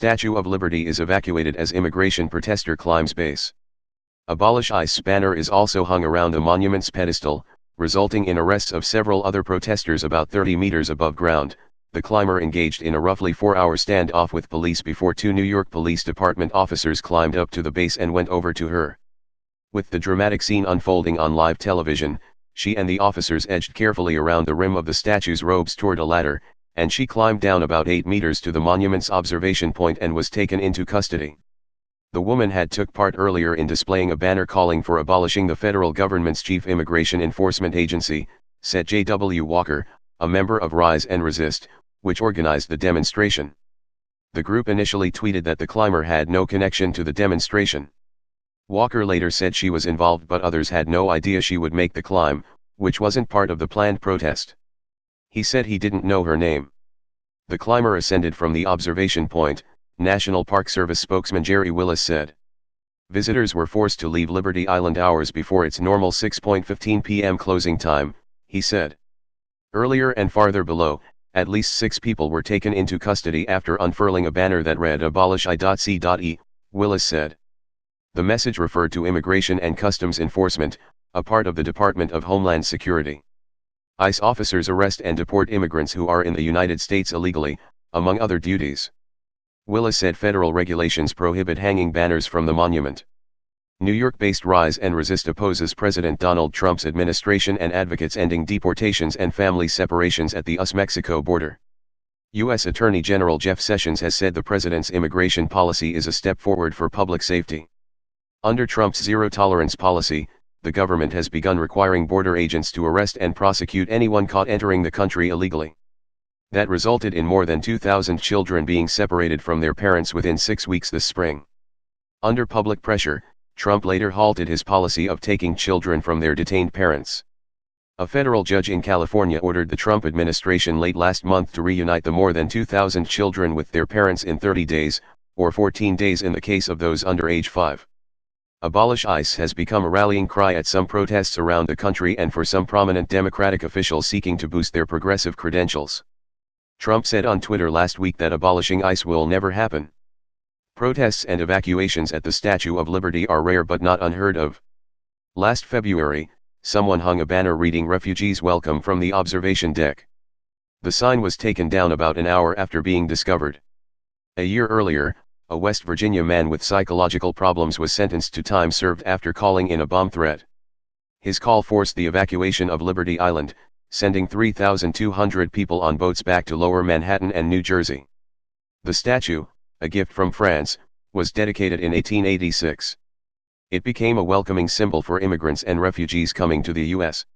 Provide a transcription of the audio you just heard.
Statue of Liberty is evacuated as immigration protester climbs base. Abolish ICE banner is also hung around the monument's pedestal, resulting in arrests of several other protesters about 30 meters above ground. The climber engaged in a roughly 4-hour standoff with police before 2 New York Police Department officers climbed up to the base and went over to her. With the dramatic scene unfolding on live television, she and the officers edged carefully around the rim of the statue's robes toward a ladder, and she climbed down about 8 meters to the monument's observation point and was taken into custody. The woman had took part earlier in displaying a banner calling for abolishing the federal government's chief immigration enforcement agency, said J.W. Walker, a member of Rise and Resist, which organized the demonstration. The group initially tweeted that the climber had no connection to the demonstration. Walker later said she was involved, but others had no idea she would make the climb, which wasn't part of the planned protest. He said he didn't know her name. The climber ascended from the observation point, National Park Service spokesman Jerry Willis said. Visitors were forced to leave Liberty Island hours before its normal 6:15 p.m. closing time, he said. Earlier and farther below, at least 6 people were taken into custody after unfurling a banner that read Abolish ICE, Willis said. The message referred to Immigration and Customs Enforcement, a part of the Department of Homeland Security. ICE officers arrest and deport immigrants who are in the United States illegally, among other duties. Willis said federal regulations prohibit hanging banners from the monument. New York-based Rise and Resist opposes President Donald Trump's administration and advocates ending deportations and family separations at the US-Mexico border. U.S. Attorney General Jeff Sessions has said the president's immigration policy is a step forward for public safety. Under Trump's zero-tolerance policy, the government has begun requiring border agents to arrest and prosecute anyone caught entering the country illegally. That resulted in more than 2,000 children being separated from their parents within 6 weeks this spring. Under public pressure, Trump later halted his policy of taking children from their detained parents. A federal judge in California ordered the Trump administration late last month to reunite the more than 2,000 children with their parents in 30 days, or 14 days in the case of those under age 5. Abolish ICE has become a rallying cry at some protests around the country and for some prominent Democratic officials seeking to boost their progressive credentials. Trump said on Twitter last week that abolishing ICE will never happen. Protests and evacuations at the Statue of Liberty are rare but not unheard of. Last February, someone hung a banner reading "Refugees Welcome" from the observation deck. The sign was taken down about an hour after being discovered. A year earlier, a West Virginia man with psychological problems was sentenced to time served after calling in a bomb threat. His call forced the evacuation of Liberty Island, sending 3,200 people on boats back to Lower Manhattan and New Jersey. The statue, a gift from France, was dedicated in 1886. It became a welcoming symbol for immigrants and refugees coming to the U.S.